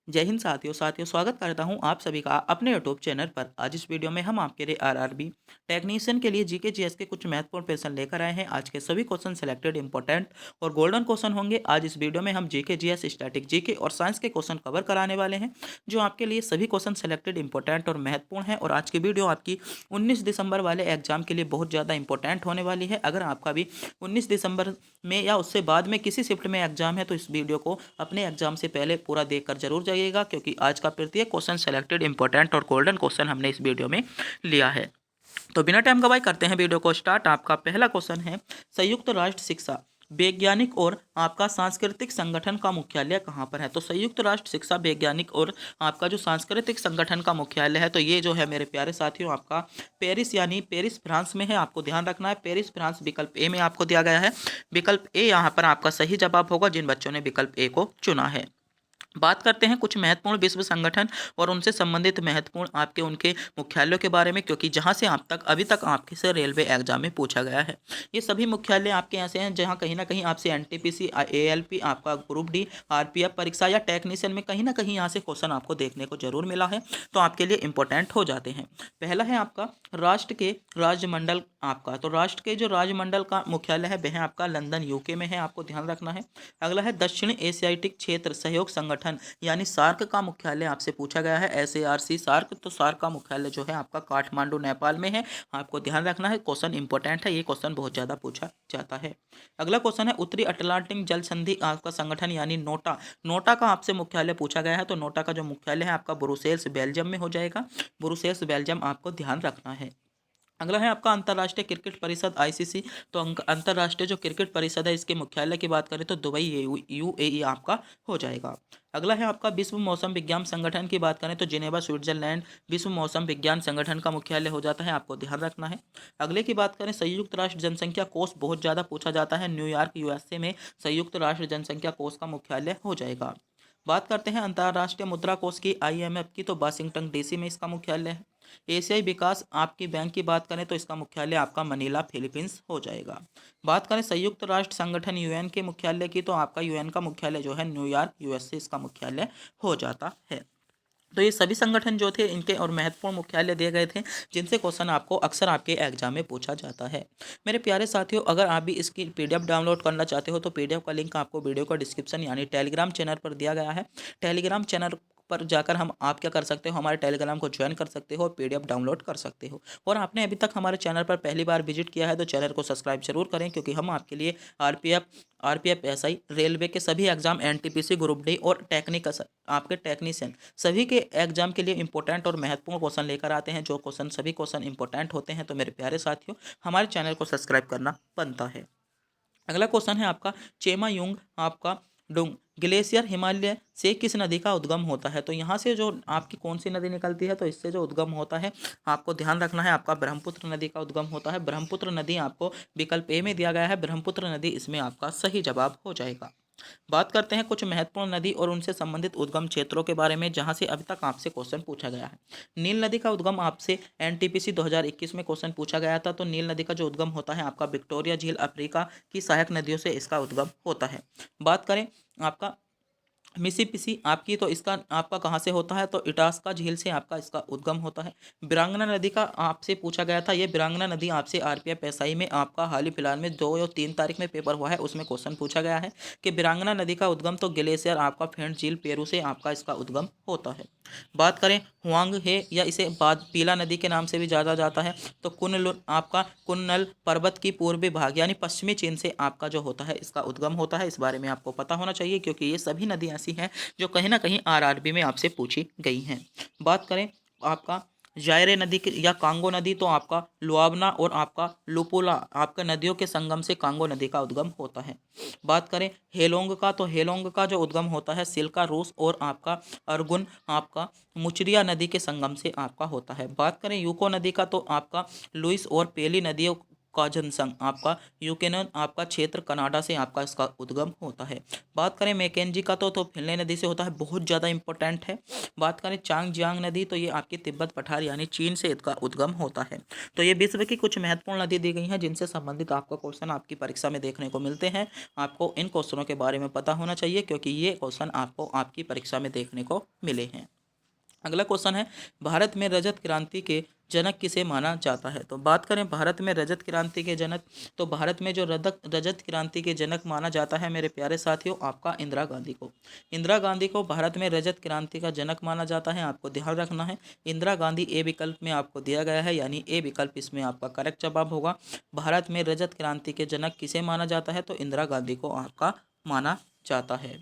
जय हिंद साथियों स्वागत करता हूं आप सभी का अपने यूट्यूब चैनल पर। आज इस वीडियो में हम आपके लिए आरआरबी टेक्नीशियन के लिए जीके जीएस के कुछ महत्वपूर्ण क्वेश्चन लेकर आए हैं। आज के सभी क्वेश्चन सिलेक्टेड इंपॉर्टेंट और गोल्डन क्वेश्चन होंगे। आज इस वीडियो में हम जीके जीएस, स्टैटिक जीके और साइंस के क्वेश्चन कवर कराने वाले हैं, जो आपके लिए सभी क्वेश्चन सिलेक्टेड इंपॉर्टेंट और महत्वपूर्ण है। और आज की वीडियो आपकी 19 दिसंबर वाले एग्जाम के लिए बहुत ज़्यादा इंपॉर्टेंट होने वाली है। अगर आपका भी 19 दिसंबर में या उससे बाद में किसी शिफ्ट में एग्जाम है तो इस वीडियो को अपने एग्जाम से पहले पूरा देखकर जरूर जाइएगा, क्योंकि आज का प्रत्येक क्वेश्चन सेलेक्टेड इंपॉर्टेंट और गोल्डन क्वेश्चन हमने इस वीडियो में लिया है। तो बिना टाइम गवाए करते हैं वीडियो को स्टार्ट। आपका पहला क्वेश्चन है, संयुक्त राष्ट्र शिक्षा वैज्ञानिक और आपका सांस्कृतिक संगठन का मुख्यालय कहाँ पर है? तो संयुक्त राष्ट्र शिक्षा वैज्ञानिक और आपका जो सांस्कृतिक संगठन का मुख्यालय है, तो ये जो है मेरे प्यारे साथियों आपका पेरिस यानी पेरिस फ्रांस में है। आपको ध्यान रखना है, पेरिस फ्रांस विकल्प ए में आपको दिया गया है। विकल्प ए यहाँ पर आपका सही जवाब होगा, जिन बच्चों ने विकल्प ए को चुना है। बात करते हैं कुछ महत्वपूर्ण विश्व संगठन और उनसे संबंधित महत्वपूर्ण आपके उनके मुख्यालयों के बारे में, क्योंकि जहां से आप तक अभी तक आपके से रेलवे एग्जाम में पूछा गया है। ये सभी मुख्यालय आपके ऐसे हैं जहां कहीं ना कहीं आपसे एनटीपीसी, एएलपी, आपका ग्रुप डी, आरपीएफ परीक्षा या टेक्नीशियन में कहीं ना कहीं यहाँ से क्वेश्चन आपको देखने को जरूर मिला है, तो आपके लिए इंपॉर्टेंट हो जाते हैं। पहला है आपका राष्ट्र के राज्यमंडल। आपका तो राष्ट्र के जो राज्यमंडल का मुख्यालय है वह आपका लंदन यूके में है, आपको ध्यान रखना है। अगला है दक्षिण एशियाटिक क्षेत्र सहयोग संगठन यानी सार्क का मुख्यालय आपसे पूछा गया है, SARC सार्क। तो सार्क का मुख्यालय जो है आपका काठमांडू नेपाल में है, आपको ध्यान रखना है। क्वेश्चन इंपॉर्टेंट है, ये क्वेश्चन बहुत ज़्यादा पूछा जाता है। अगला क्वेश्चन है उत्तरी अटलांटिक जल संधि आपका संगठन यानी नोटा। नोटा का आपसे मुख्यालय पूछा गया है, तो नोटा का जो मुख्यालय है आपका ब्रुसेल्स बेल्जियम में हो जाएगा। ब्रुसेल्स बेल्जियम आपको ध्यान रखना है। अगला है आपका अंतर्राष्ट्रीय क्रिकेट परिषद ICC। तो अंतर्राष्ट्रीय जो क्रिकेट परिषद है इसके मुख्यालय की बात करें तो दुबई UAE आपका हो जाएगा। अगला है आपका विश्व मौसम विज्ञान संगठन की बात करें तो जिनेवा स्विट्जरलैंड विश्व मौसम विज्ञान संगठन का मुख्यालय हो जाता है, आपको ध्यान रखना है। अगले की बात करें संयुक्त राष्ट्र जनसंख्या कोष, बहुत ज़्यादा पूछा जाता है, न्यूयॉर्क USA में संयुक्त राष्ट्र जनसंख्या कोष का मुख्यालय हो जाएगा। बात करते हैं अंतर्राष्ट्रीय मुद्रा कोष की IMF की, तो वाशिंगटन DC में इसका मुख्यालय है। एशियाई विकास आपकी बैंक की बात करें तो इसका मुख्यालय आपका मनीला फिलीपींस हो जाएगा। बात करें संयुक्त राष्ट्र संगठन UN के मुख्यालय की, तो आपका UN का मुख्यालय जो है न्यूयॉर्क USA इसका मुख्यालय हो जाता है। तो ये सभी संगठन जो थे इनके और महत्वपूर्ण मुख्यालय दिए गए थे, जिनसे क्वेश्चन आपको अक्सर आपके एग्जाम में पूछा जाता है। मेरे प्यारे साथियों, अगर आप भी इसकी PDF डाउनलोड करना चाहते हो तो PDF का लिंक आपको वीडियो का डिस्क्रिप्शन यानी टेलीग्राम चैनल पर दिया गया है। टेलीग्राम चैनल पर जाकर हम आप क्या कर सकते हो, हमारे टेलीग्राम को ज्वाइन कर सकते हो और PDF डाउनलोड कर सकते हो। और आपने अभी तक हमारे चैनल पर पहली बार विजिट किया है तो चैनल को सब्सक्राइब जरूर करें, क्योंकि हम आपके लिए आरपीएफ SI रेलवे के सभी एग्जाम, NTPC ग्रुप डी और टेक्निकल आपके टेक्नीशियन सभी के एग्जाम के लिए इंपॉर्टेंट और महत्वपूर्ण क्वेश्चन लेकर आते हैं। जो क्वेश्चन सभी क्वेश्चन इंपॉर्टेंट होते हैं, तो मेरे प्यारे साथियों हमारे चैनल को सब्सक्राइब करना बनता है। अगला क्वेश्चन है आपका चेमायुंग आपका डुंग ग्लेशियर हिमालय से किस नदी का उद्गम होता है? तो यहाँ से जो आपकी कौन सी नदी निकलती है, तो इससे जो उद्गम होता है आपको ध्यान रखना है, आपका ब्रह्मपुत्र नदी का उद्गम होता है। ब्रह्मपुत्र नदी आपको विकल्प ए में दिया गया है, ब्रह्मपुत्र नदी इसमें आपका सही जवाब हो जाएगा। बात करते हैं कुछ महत्वपूर्ण नदी और उनसे संबंधित उद्गम क्षेत्रों के बारे में, जहां से अभी तक आपसे क्वेश्चन पूछा गया है। नील नदी का उद्गम आपसे NTPC 2021 में क्वेश्चन पूछा गया था। तो नील नदी का जो उद्गम होता है आपका विक्टोरिया झील, अफ्रीका की सहायक नदियों से इसका उद्गम होता है। बात करें आपका मिसिसिपी आपकी, तो इसका आपका कहाँ से होता है, तो इटास्का झील से आपका इसका उद्गम होता है। बिरांगना नदी का आपसे पूछा गया था, ये बिरांगना नदी आपसे RPF SI में आपका हाल ही फिलहाल में 2 या 3 तारीख में पेपर हुआ है, उसमें क्वेश्चन पूछा गया है कि बिरांगना नदी का उद्गम तो ग्लेशियर आपका फेंट झील पेरू से आपका इसका उद्गम होता है। बात करें हुआंग हे या इसे बाद पीला नदी के नाम से भी जाना जाता है, तो आपका कुन्नल पर्वत की पूर्वी भाग यानी पश्चिमी चीन से आपका जो होता है इसका उद्गम होता है। इस बारे में आपको पता होना चाहिए, क्योंकि ये सभी नदियाँ ऐसी हैं जो कहीं ना कहीं RRB में आपसे पूछी गई हैं। बात करें आपका जायरे नदी या कांगो नदी, तो आपका लुआबना और आपका लुपोला आपका नदियों के संगम से कांगो नदी का उद्गम होता है। बात करें हेलोंग का, तो हेलोंग का जो उद्गम होता है सिल्का रूस और आपका अर्गुन आपका मुचरिया नदी के संगम से आपका होता है। बात करें यूको नदी का, तो आपका लुइस और पेली नदियों का जनसंघ आपका यूकेनन आपका क्षेत्र कनाडा से आपका इसका उद्गम होता है। बात करें मैकेंजी का तो फिनले नदी से होता है, बहुत ज़्यादा इंपॉर्टेंट है। बात करें चांगजियांग नदी तो ये आपकी तिब्बत पठार यानी चीन से इसका उद्गम होता है। तो ये विश्व की कुछ महत्वपूर्ण नदी दी गई हैं जिनसे संबंधित आपको क्वेश्चन आपकी परीक्षा में देखने को मिलते हैं। आपको इन क्वेश्चनों के बारे में पता होना चाहिए क्योंकि ये क्वेश्चन आपको आपकी परीक्षा में देखने को मिले हैं। अगला क्वेश्चन है, भारत में रजत क्रांति के जनक किसे माना जाता है। तो बात करें भारत में रजत क्रांति के जनक, तो भारत में जो रजत क्रांति के जनक माना जाता है मेरे प्यारे साथियों आपका इंदिरा गांधी को। इंदिरा गांधी को भारत में रजत क्रांति का जनक माना जाता है, आपको ध्यान रखना है। इंदिरा गांधी ए विकल्प में आपको दिया गया है, यानी ए विकल्प इसमें आपका करेक्ट जवाब होगा। भारत में रजत क्रांति के जनक किसे माना जाता है, तो इंदिरा गांधी को आपका माना जाता है।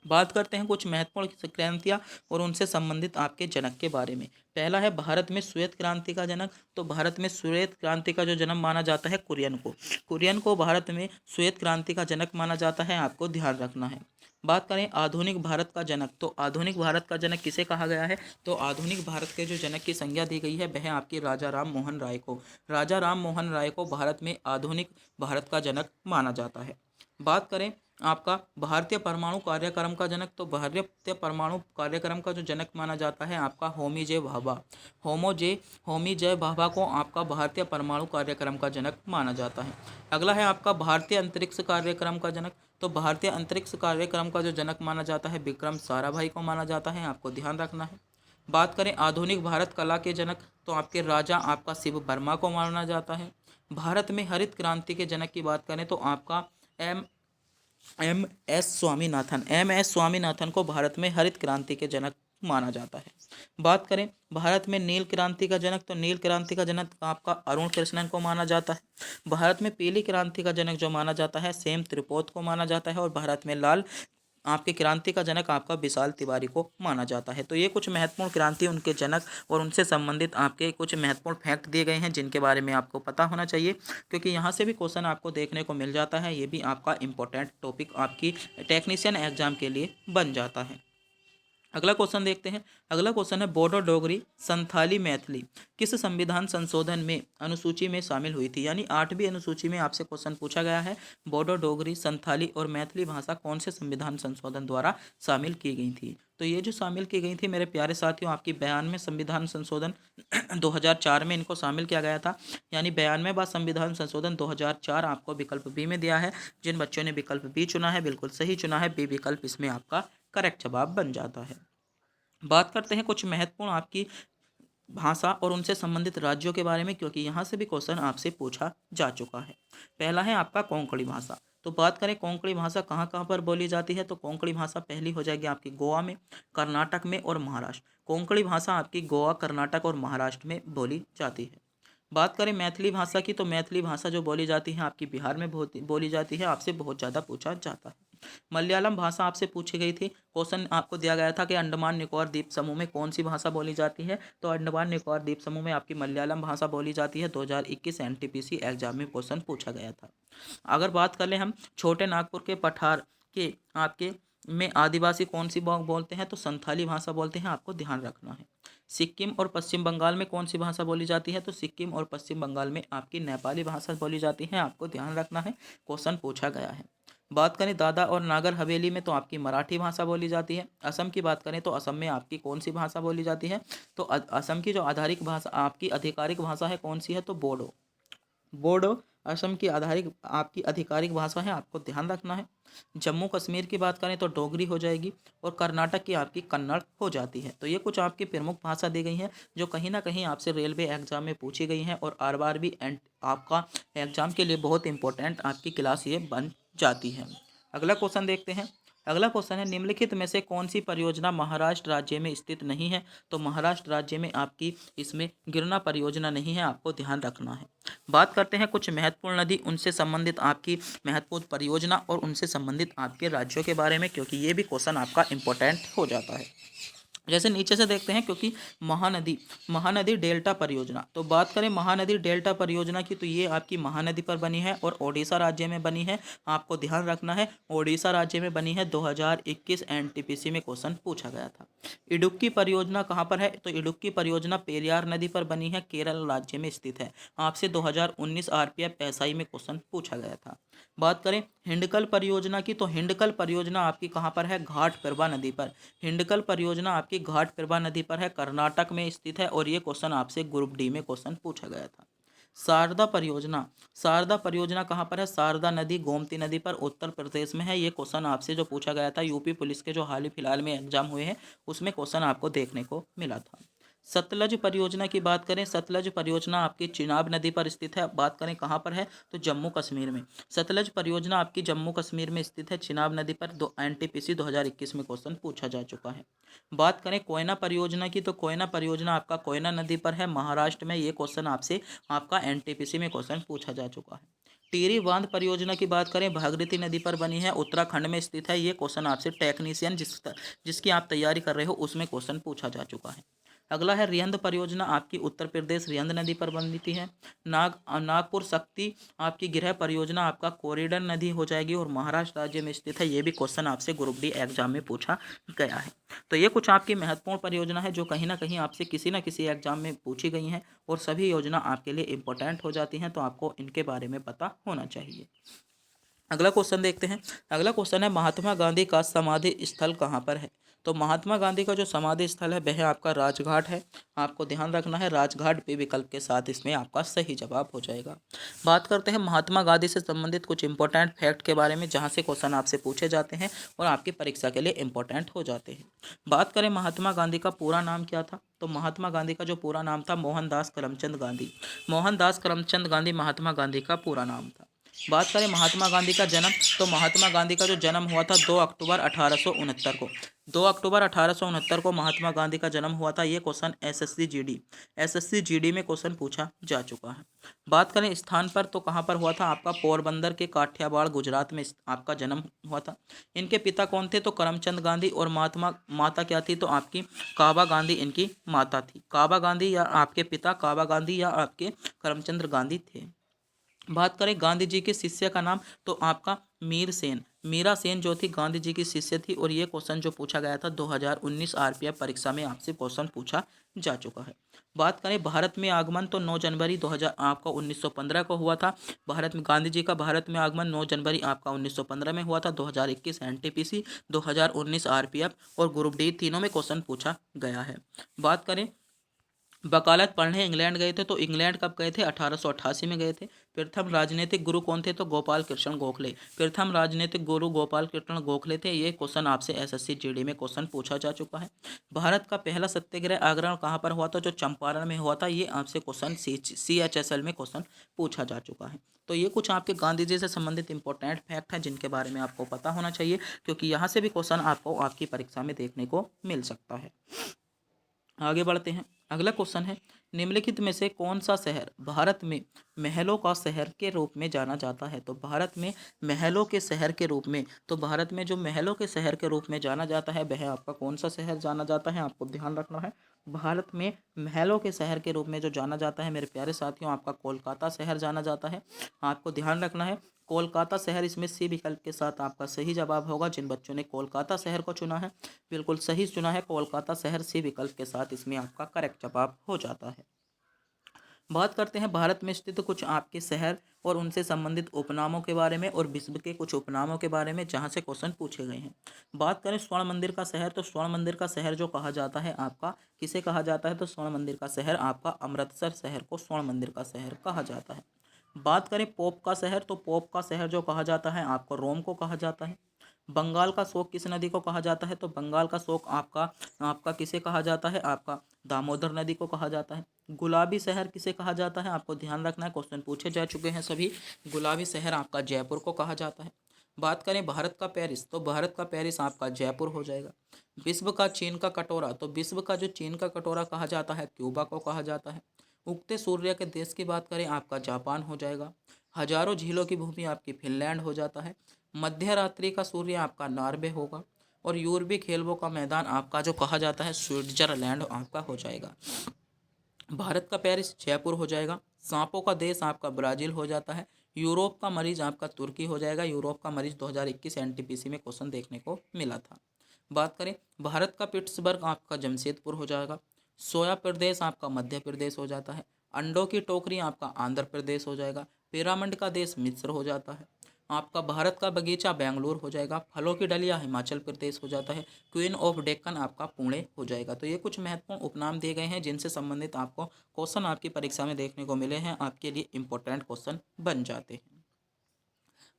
बात करते हैं कुछ महत्वपूर्ण क्रांतियाँ और उनसे संबंधित आपके जनक के बारे में। पहला है भारत में श्वेत क्रांति का जनक, तो भारत में श्वेत क्रांति का जो जन्म माना जाता है कुरियन को। कुरियन को भारत में श्वेत क्रांति का जनक माना जाता है, आपको ध्यान रखना है। बात करें आधुनिक भारत का जनक, तो आधुनिक भारत का जनक किसे कहा गया है, तो आधुनिक भारत के जो जनक की संज्ञा दी गई है वह आपकी राजा राम मोहन राय को। राजा राम मोहन राय को भारत में आधुनिक भारत का जनक माना जाता है। बात करें आपका भारतीय परमाणु कार्यक्रम का जनक, तो भारतीय परमाणु कार्यक्रम का जो जनक माना जाता है आपका होमी जे भाभा। होमी जे भाभा को आपका भारतीय परमाणु कार्यक्रम का जनक माना जाता है। अगला है आपका भारतीय अंतरिक्ष कार्यक्रम का जनक, तो भारतीय अंतरिक्ष कार्यक्रम का जो जनक माना जाता है विक्रम साराभाई को माना जाता है, आपको ध्यान रखना है। बात करें आधुनिक भारत कला के जनक, तो आपके राजा आपका शिव वर्मा को माना जाता है। भारत में हरित क्रांति के जनक की बात करें तो आपका एम एस स्वामीनाथन को भारत में हरित क्रांति के जनक माना जाता है। बात करें भारत में नील क्रांति का जनक, तो नील क्रांति का जनक आपका अरुण कृष्णन को माना जाता है। भारत में पीली क्रांति का जनक जो माना जाता है सेम त्रिपोत को माना जाता है। और भारत में लाल आपकी क्रांति का जनक आपका विशाल तिवारी को माना जाता है। तो ये कुछ महत्वपूर्ण क्रांति, उनके जनक और उनसे संबंधित आपके कुछ महत्वपूर्ण फैक्ट दिए गए हैं जिनके बारे में आपको पता होना चाहिए, क्योंकि यहाँ से भी क्वेश्चन आपको देखने को मिल जाता है। ये भी आपका इंपॉर्टेंट टॉपिक आपकी टेक्नीशियन एग्जाम के लिए बन जाता है। अगला क्वेश्चन देखते हैं। अगला क्वेश्चन है, बोडो डोगरी संथाली मैथिली किस संविधान संशोधन में अनुसूची में शामिल हुई थी। यानी 8वीं अनुसूची में आपसे क्वेश्चन पूछा गया है, बोडो डोगरी संथाली और मैथिली भाषा कौन से संविधान संशोधन द्वारा शामिल की गई थी। तो ये जो शामिल की गई थी मेरे प्यारे साथियों आपकी 92वें संविधान संशोधन 2004 में इनको शामिल किया गया था। यानी 92वां संविधान संशोधन 2004 आपको विकल्प बी में दिया है। जिन बच्चों ने विकल्प बी चुना है बिल्कुल सही चुना है, बी विकल्प इसमें आपका करेक्ट जवाब बन जाता है। बात करते हैं कुछ महत्वपूर्ण आपकी भाषा और उनसे संबंधित राज्यों के बारे में, क्योंकि यहाँ से भी क्वेश्चन आपसे पूछा जा चुका है। पहला है आपका कोंकणी भाषा। तो बात करें कोंकणी भाषा कहाँ कहाँ पर बोली जाती है, तो कोंकणी भाषा पहली हो जाएगी आपकी गोवा में, कर्नाटक में और महाराष्ट्र। कोंकणी भाषा आपकी गोवा, कर्नाटक और महाराष्ट्र में बोली जाती है। बात करें मैथिली भाषा की, तो मैथिली भाषा जो बोली जाती है आपकी बिहार में बोली जाती है, आपसे बहुत ज़्यादा पूछा जाता है। मलयालम भाषा आपसे पूछी गई थी, क्वेश्चन आपको दिया गया था कि अंडमान निकोबार द्वीप समूह में कौन सी भाषा बोली जाती है, तो अंडमान निकोबार द्वीप समूह में आपकी मलयालम भाषा बोली जाती है। 2021 एनटीपीसी एग्जाम में क्वेश्चन पूछा गया था। अगर बात कर लें हम छोटे नागपुर के पठार के आपके में आदिवासी कौन सी बोलते हैं, तो संथाली भाषा बोलते हैं, आपको ध्यान रखना है। सिक्किम और पश्चिम बंगाल में कौन सी भाषा बोली जाती है, तो सिक्किम और पश्चिम बंगाल में आपकी नेपाली भाषा बोली जाती है, आपको ध्यान रखना है, क्वेश्चन पूछा गया है। बात करें दादा और नागर हवेली में, तो आपकी मराठी भाषा बोली जाती है। असम की बात करें तो असम में आपकी कौन सी भाषा बोली जाती है, तो असम की जो आधारिक भाषा आपकी आधिकारिक भाषा है कौन सी है, तो बोडो। बोडो असम की आधारिक आपकी आधिकारिक भाषा है, आपको ध्यान रखना है। जम्मू कश्मीर की बात करें तो डोगरी हो जाएगी और कर्नाटक की आपकी कन्नड़ हो जाती है। तो ये कुछ आपकी प्रमुख भाषा दी गई हैं जो कहीं ना कहीं आपसे रेलवे एग्जाम में पूछी गई हैं और आरआरबी एंड आपका एग्जाम के लिए बहुत इंपॉर्टेंट आपकी क्लास ये बन जाती है। अगला क्वेश्चन देखते हैं। अगला क्वेश्चन है, निम्नलिखित में से कौन सी परियोजना महाराष्ट्र राज्य में स्थित नहीं है, तो महाराष्ट्र राज्य में आपकी इसमें गिरना परियोजना नहीं है, आपको ध्यान रखना है। बात करते हैं कुछ महत्वपूर्ण नदी, उनसे संबंधित आपकी महत्वपूर्ण परियोजना और उनसे संबंधित आपके राज्यों के बारे में, क्योंकि ये भी क्वेश्चन आपका इंपॉर्टेंट हो जाता है। जैसे नीचे से देखते हैं, क्योंकि महानदी डेल्टा परियोजना, तो बात करें महानदी डेल्टा परियोजना की, तो ये आपकी महानदी पर बनी है और ओडिशा राज्य में बनी है, आपको ध्यान रखना है, ओडिशा राज्य में बनी है। 2021 एनटीपीसी में क्वेश्चन पूछा गया था। इडुक्की परियोजना कहाँ पर है? तो इडुक्की परियोजना पेरियार नदी पर बनी है, केरल राज्य में स्थित है। आपसे 2019 आरपीएफ एसआई में क्वेश्चन पूछा गया था। बात करें हिंडकल परियोजना की, तो हिंडकल परियोजना आपकी कहाँ पर है? घाटपिरबा नदी पर। हिंडकल परियोजना आपकी घाटपिरबा नदी पर है, कर्नाटक में स्थित है, और ये क्वेश्चन आपसे ग्रुप डी में क्वेश्चन पूछा गया था। शारदा परियोजना, शारदा परियोजना कहाँ पर है? शारदा नदी गोमती नदी पर उत्तर प्रदेश में है। ये क्वेश्चन आपसे जो पूछा गया था यूपी पुलिस के जो हाल ही फिलहाल में एग्जाम हुए हैं उसमें क्वेश्चन आपको देखने को मिला था। सतलज परियोजना की बात करें, सतलज परियोजना आपकी चिनाब नदी पर स्थित है। बात करें कहाँ पर है? तो जम्मू कश्मीर में। सतलज परियोजना आपकी जम्मू कश्मीर में स्थित है, चिनाब नदी पर। दो एनटीपीसी 2021 में क्वेश्चन पूछा जा चुका है। बात करें कोयना परियोजना की, तो कोयना परियोजना आपका कोयना नदी पर है, महाराष्ट्र में। ये क्वेश्चन आपसे आपका एनटीपीसी में क्वेश्चन पूछा जा चुका है। टिहरी बांध परियोजना की बात करें, भागीरथी नदी पर बनी है, उत्तराखंड में स्थित है। ये क्वेश्चन आपसे टेक्नीशियन जिसकी आप तैयारी कर रहे हो उसमें क्वेश्चन पूछा जा चुका है। अगला है रिहंद परियोजना, आपकी उत्तर प्रदेश रिहंद नदी पर बनती है। नागपुर शक्ति आपकी गृह परियोजना आपका कॉरिडोर नदी हो जाएगी और महाराष्ट्र राज्य में स्थित है। ये भी क्वेश्चन आपसे ग्रुप डी एग्जाम में पूछा गया है। तो ये कुछ आपकी महत्वपूर्ण परियोजना है जो कहीं ना कहीं आपसे किसी न किसी एग्जाम में पूछी गई हैं, और सभी योजना आपके लिए इम्पोर्टेंट हो जाती हैं, तो आपको इनके बारे में पता होना चाहिए। अगला क्वेश्चन देखते हैं। अगला क्वेश्चन है महात्मा गांधी का समाधि स्थल कहाँ पर है? तो महात्मा गांधी का जो समाधि स्थल है वह आपका राजघाट है। आपको ध्यान रखना है, राजघाट पे विकल्प के साथ इसमें आपका सही जवाब हो जाएगा। बात करते हैं महात्मा गांधी से संबंधित कुछ इंपॉर्टेंट फैक्ट के बारे में, जहाँ से क्वेश्चन आपसे पूछे जाते हैं और आपकी परीक्षा के लिए इंपॉर्टेंट हो जाते हैं। बात करें महात्मा गांधी का पूरा नाम क्या था? तो महात्मा गांधी का जो पूरा नाम था मोहनदास करमचंद गांधी। मोहनदास करमचंद गांधी महात्मा गांधी का पूरा नाम था। बात करें महात्मा गांधी का जन्म, तो महात्मा गांधी का जो जन्म हुआ था 2 अक्टूबर 1869 को। 2 अक्टूबर 1869 को महात्मा गांधी का जन्म हुआ था। ये क्वेश्चन एसएससी जीडी में क्वेश्चन पूछा जा चुका है। बात करें स्थान पर, तो कहाँ पर हुआ था? आपका पोरबंदर के काठियावाड़ गुजरात में आपका जन्म हुआ था। इनके पिता कौन थे? तो करमचंद गांधी। और माता क्या थी? तो आपकी काबा गांधी इनकी माता थी। काबा गांधी या आपके पिता काबा गांधी या आपके करमचंद गांधी थे। बात करें गांधी जी के शिष्य का नाम, तो आपका मीर सेन, मीरा सेन जो थी गांधी जी की शिष्य थी, और ये क्वेश्चन जो पूछा गया था 2019 आरपीएफ परीक्षा में आपसे क्वेश्चन पूछा जा चुका है। बात करें भारत में आगमन, तो 9 जनवरी 2000 आपका 1915 को हुआ था। भारत में गांधी जी का भारत में आगमन 9 जनवरी आपका 1915 में हुआ था। 2021 एनटीपीसी, 2019 आरपीएफ और ग्रुप डी तीनों में क्वेश्चन पूछा गया है। बात करें वकालत पढ़ने इंग्लैंड गए थे, तो इंग्लैंड कब गए थे? 1888 में गए थे। प्रथम राजनीतिक गुरु कौन थे? तो गोपाल कृष्ण गोखले। प्रथम राजनीतिक गुरु गोपाल कृष्ण गोखले थे। ये क्वेश्चन आपसे एसएससी जीडी में क्वेश्चन पूछा जा चुका है। भारत का पहला सत्याग्रह आग्रह कहाँ पर हुआ था? जो चंपारण में हुआ था। ये आपसे क्वेश्चन CHSL में क्वेश्चन पूछा जा चुका है। तो ये कुछ आपके गांधी जी से संबंधित इंपॉर्टेंट फैक्ट हैं जिनके बारे में आपको पता होना चाहिए, क्योंकि यहाँ से भी क्वेश्चन आपको आपकी परीक्षा में देखने को मिल सकता है। आगे बढ़ते हैं। अगला क्वेश्चन है, निम्नलिखित में से कौन सा शहर भारत में महलों का शहर के रूप में जाना जाता है? तो भारत में महलों के शहर के रूप में, तो भारत में जो महलों के शहर के रूप में जाना जाता है वह आपका कौन सा शहर जाना जाता है? आपको ध्यान रखना है। भारत में महलों के शहर के रूप में जो जाना जाता है मेरे प्यारे साथियों, आपका कोलकाता शहर जाना जाता है। आपको ध्यान रखना है, कोलकाता शहर इसमें सी विकल्प के साथ आपका सही जवाब होगा। जिन बच्चों ने कोलकाता शहर को चुना है बिल्कुल सही चुना है, कोलकाता शहर सी विकल्प के साथ इसमें आपका करेक्ट जवाब हो जाता है। बात करते हैं भारत में स्थित कुछ आपके शहर और उनसे संबंधित उपनामों के बारे में, और विश्व के कुछ उपनामों के बारे में जहां से क्वेश्चन पूछे गए हैं। बात करें स्वर्ण मंदिर का शहर, तो स्वर्ण मंदिर का शहर जो कहा जाता है आपका किसे कहा जाता है? तो स्वर्ण मंदिर का शहर आपका अमृतसर शहर को स्वर्ण मंदिर का शहर कहा जाता है। बात करें पोप का शहर, तो पोप का शहर जो कहा जाता है आपको रोम को कहा जाता है। बंगाल का शोक किस नदी को कहा जाता है? तो बंगाल का शोक आपका आपका किसे कहा जाता है? आपका दामोदर नदी को कहा जाता है। गुलाबी शहर किसे कहा जाता है? आपको ध्यान रखना है, क्वेश्चन पूछे जा चुके हैं सभी। गुलाबी शहर आपका जयपुर को कहा जाता है। बात करें भारत का पेरिस, तो भारत का पेरिस आपका जयपुर हो जाएगा। विश्व का चीन का कटोरा, तो विश्व का जो चीन का कटोरा कहा जाता है क्यूबा को कहा जाता है। उगते सूर्य के देश की बात करें आपका जापान हो जाएगा। हजारों झीलों की भूमि आपकी फिनलैंड हो जाता है। मध्य रात्रि का सूर्य आपका नॉर्वे होगा। और यूरोपीय खेलों का मैदान आपका जो कहा जाता है स्विट्जरलैंड आपका हो जाएगा। भारत का पेरिस जयपुर हो जाएगा। सांपों का देश आपका ब्राज़ील हो जाता है। यूरोप का मरीज आपका तुर्की हो जाएगा। यूरोप का मरीज 2021 एनटीपीसी में क्वेश्चन देखने को मिला था। बात करें भारत का पिट्सबर्ग आपका जमशेदपुर हो जाएगा। सोया प्रदेश आपका मध्य प्रदेश हो जाता है। अंडों की टोकरी आपका आंध्र प्रदेश हो जाएगा। पिरामिड का देश मिस्र हो जाता है। आपका भारत का बगीचा बेंगलुर हो जाएगा। फलों की डलिया हिमाचल प्रदेश हो जाता है। क्वीन ऑफ डेक्कन आपका पुणे हो जाएगा। तो ये कुछ महत्वपूर्ण उपनाम दिए गए हैं जिनसे संबंधित आपको क्वेश्चन आपकी परीक्षा में देखने को मिले हैं, आपके लिए इंपॉर्टेंट क्वेश्चन बन जाते हैं।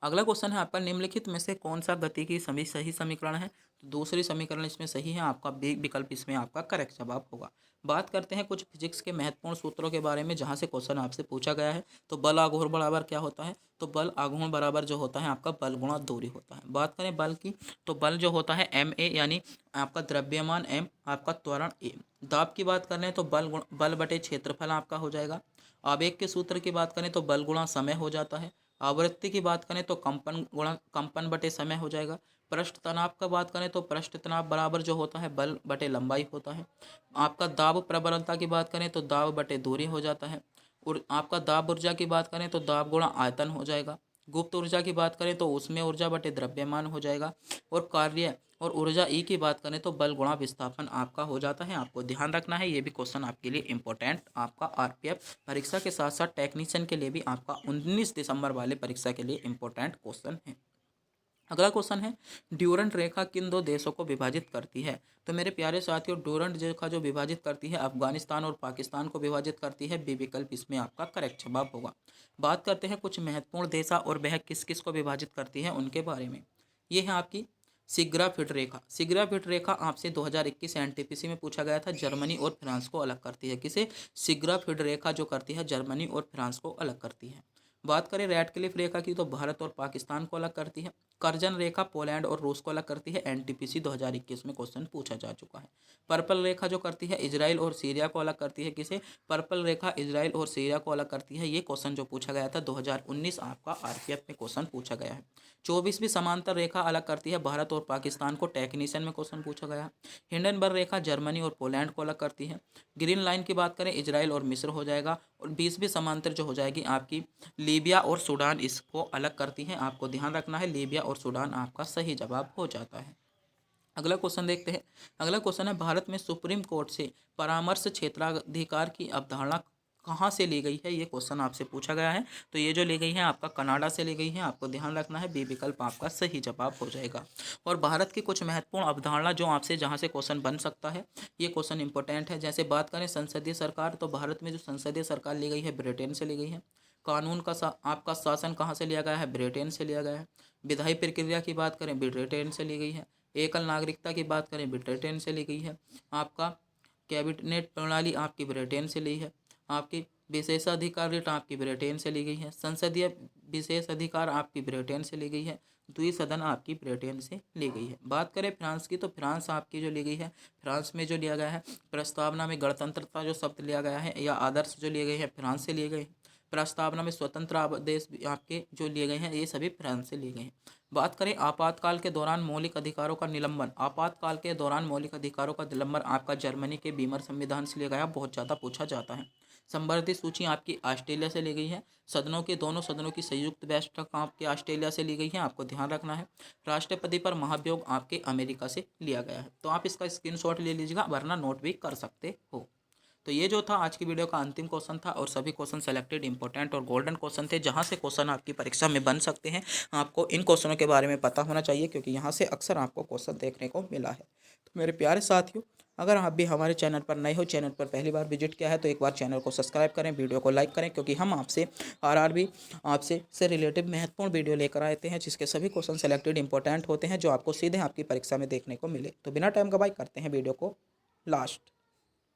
अगला क्वेश्चन है आपका, निम्नलिखित में से कौन सा गति की सही समीकरण है? तो दूसरी समीकरण इसमें सही है, आपका बी विकल्प इसमें आपका करेक्ट जवाब होगा। बात करते हैं कुछ फिजिक्स के महत्वपूर्ण सूत्रों के बारे में जहां से क्वेश्चन आपसे पूछा गया है। तो बल आघूर्ण बराबर क्या होता है? तो बल आघूर्ण बराबर जो होता है आपका बल गुणा दूरी होता है। बात करें बल की, तो बल जो होता है एम ए, यानी आपका द्रव्यमान एम, आपका त्वरण ए। दाब की बात करें तो बल बटे क्षेत्रफल आपका हो जाएगा। आवेग के सूत्र की बात करें तो बल गुणा समय हो जाता है। आवृत्ति की बात करें तो कंपन बटे समय हो जाएगा। पृष्ठ तनाव का बात करें तो पृष्ठ तनाव बराबर जो होता है बल बटे लंबाई होता है। आपका दाब प्रबलता की बात करें तो दाब बटे दूरी हो जाता है। और आपका दाब ऊर्जा की बात करें तो दाब गुणा आयतन हो जाएगा। गुप्त ऊर्जा की बात करें तो उसमें ऊर्जा बटे द्रव्यमान हो जाएगा। और कार्य और ऊर्जा ई की बात करें तो बल गुणा विस्थापन आपका हो जाता है। आपको ध्यान रखना है, ये भी क्वेश्चन आपके लिए इंपॉर्टेंट आपका आरपीएफ परीक्षा के साथ साथ टेक्नीशियन के लिए भी आपका 19 दिसंबर वाले परीक्षा के लिए इंपॉर्टेंट क्वेश्चन है। अगला क्वेश्चन है, ड्यूरंट रेखा किन दो देशों को विभाजित करती है? तो मेरे प्यारे साथियों, ड्यूरंट रेखा जो विभाजित करती है अफगानिस्तान और पाकिस्तान को विभाजित करती है। बी विकल्प इसमें आपका करेक्ट जवाब होगा। बात करते हैं कुछ महत्वपूर्ण देशा और वह किस किस को विभाजित करती है उनके बारे में। ये है आपकी सिग्राफिड रेखा। सिग्राफिड रेखा आपसे 2021 एनटीपीसी में पूछा गया था। जर्मनी और फ्रांस को अलग करती है। किसे? सिग्राफिड रेखा जो करती है जर्मनी और फ्रांस को अलग करती है। बात करें रैडक्लिफ रेखा की, तो भारत और पाकिस्तान को अलग करती है। कर्जन रेखा पोलैंड और रूस को अलग करती है। एनटीपीसी 2021 में क्वेश्चन पूछा जा चुका है। पर्पल रेखा जो करती है इजराइल और सीरिया को अलग करती है। किसे? पर्पल रेखा इजराइल और सीरिया को अलग करती है। ये क्वेश्चन जो पूछा गया था 2019 आपका आरपीएफ में क्वेश्चन पूछा गया है। 24वीं समांतर रेखा अलग करती है भारत और पाकिस्तान को। टेक्नीशियन में क्वेश्चन पूछा गया है। हिंडनबर्ग रेखा जर्मनी और पोलैंड को अलग करती है। ग्रीन लाइन की बात करें इजराइल और मिस्र हो जाएगा। और 20वीं समांतर जो हो जाएगी आपकी लीबिया और सूडान, इसको अलग करती हैं। आपको ध्यान रखना है, लीबिया और सूडान आपका सही जवाब हो जाता है। अगला क्वेश्चन देखते हैं। अगला क्वेश्चन है, भारत में सुप्रीम कोर्ट से परामर्श क्षेत्राधिकार की अवधारणा कहाँ से ली गई है? ये क्वेश्चन आपसे पूछा गया है। तो ये जो ली गई है आपका कनाडा से ली गई है। आपको ध्यान रखना है, बी विकल्प आपका सही जवाब हो जाएगा। और भारत की कुछ महत्वपूर्ण अवधारणा जो आपसे जहाँ से क्वेश्चन बन सकता है, ये क्वेश्चन इंपॉर्टेंट है। जैसे बात करें संसदीय सरकार, तो भारत में जो संसदीय सरकार ली गई है ब्रिटेन से ली गई है। कानून का आपका शासन कहाँ से लिया गया है? ब्रिटेन से लिया गया है। विधायी प्रक्रिया की बात करें ब्रिटेन से ली गई है। एकल नागरिकता की बात करें ब्रिटेन से ली गई है। आपका कैबिनेट प्रणाली आपकी ब्रिटेन से ली है। आपकी विशेषाधिकार रिट आपकी ब्रिटेन से ली गई है। संसदीय विशेष अधिकार आपकी ब्रिटेन से ली गई है। द्विसदन आपकी ब्रिटेन से ली गई है। बात करें फ्रांस की, तो फ्रांस आपकी जो ली गई है, फ्रांस में जो लिया गया है प्रस्तावना में गणतंत्रता जो शब्द लिया गया है या आदर्श जो लिए गए हैं फ्रांस से लिए गए हैं। प्रस्तावना में स्वतंत्र आदेश आपके जो लिए गए हैं ये सभी फ्रांस से लिए गए हैं। बात करें आपातकाल के दौरान मौलिक अधिकारों का निलंबन, आपातकाल के दौरान मौलिक अधिकारों का निलंबन आपका जर्मनी के बीमर संविधान से लिया गया, बहुत ज़्यादा पूछा जाता है। संवर्धित सूची आपकी ऑस्ट्रेलिया से ली गई है। सदनों के दोनों सदनों की संयुक्त बैठक आपके ऑस्ट्रेलिया से ली गई है। आपको ध्यान रखना है। राष्ट्रपति पर महाभियोग आपके अमेरिका से लिया गया है। तो आप इसका स्क्रीनशॉट ले लीजिएगा, वरना नोट भी कर सकते हो। तो ये जो था आज की वीडियो का अंतिम क्वेश्चन था और सभी क्वेश्चन सेलेक्टेड इंपॉर्टेंट और गोल्डन क्वेश्चन थे जहां से क्वेश्चन आपकी परीक्षा में बन सकते हैं। आपको इन क्वेश्चनों के बारे में पता होना चाहिए क्योंकि यहां से अक्सर आपको क्वेश्चन देखने को मिला है। तो मेरे प्यारे साथियों, अगर आप भी हमारे चैनल पर नए हो, चैनल पर पहली बार विजिट किया है, तो एक बार चैनल को सब्सक्राइब करें, वीडियो को लाइक करें, क्योंकि हम आपसे आरआरबी आपसे से रिलेटेड महत्वपूर्ण वीडियो लेकर आते हैं जिसके सभी क्वेश्चन सेलेक्टेड इंपॉर्टेंट होते हैं जो आपको सीधे आपकी परीक्षा में देखने को मिले। तो बिना टाइम गवाए करते हैं वीडियो को लास्ट।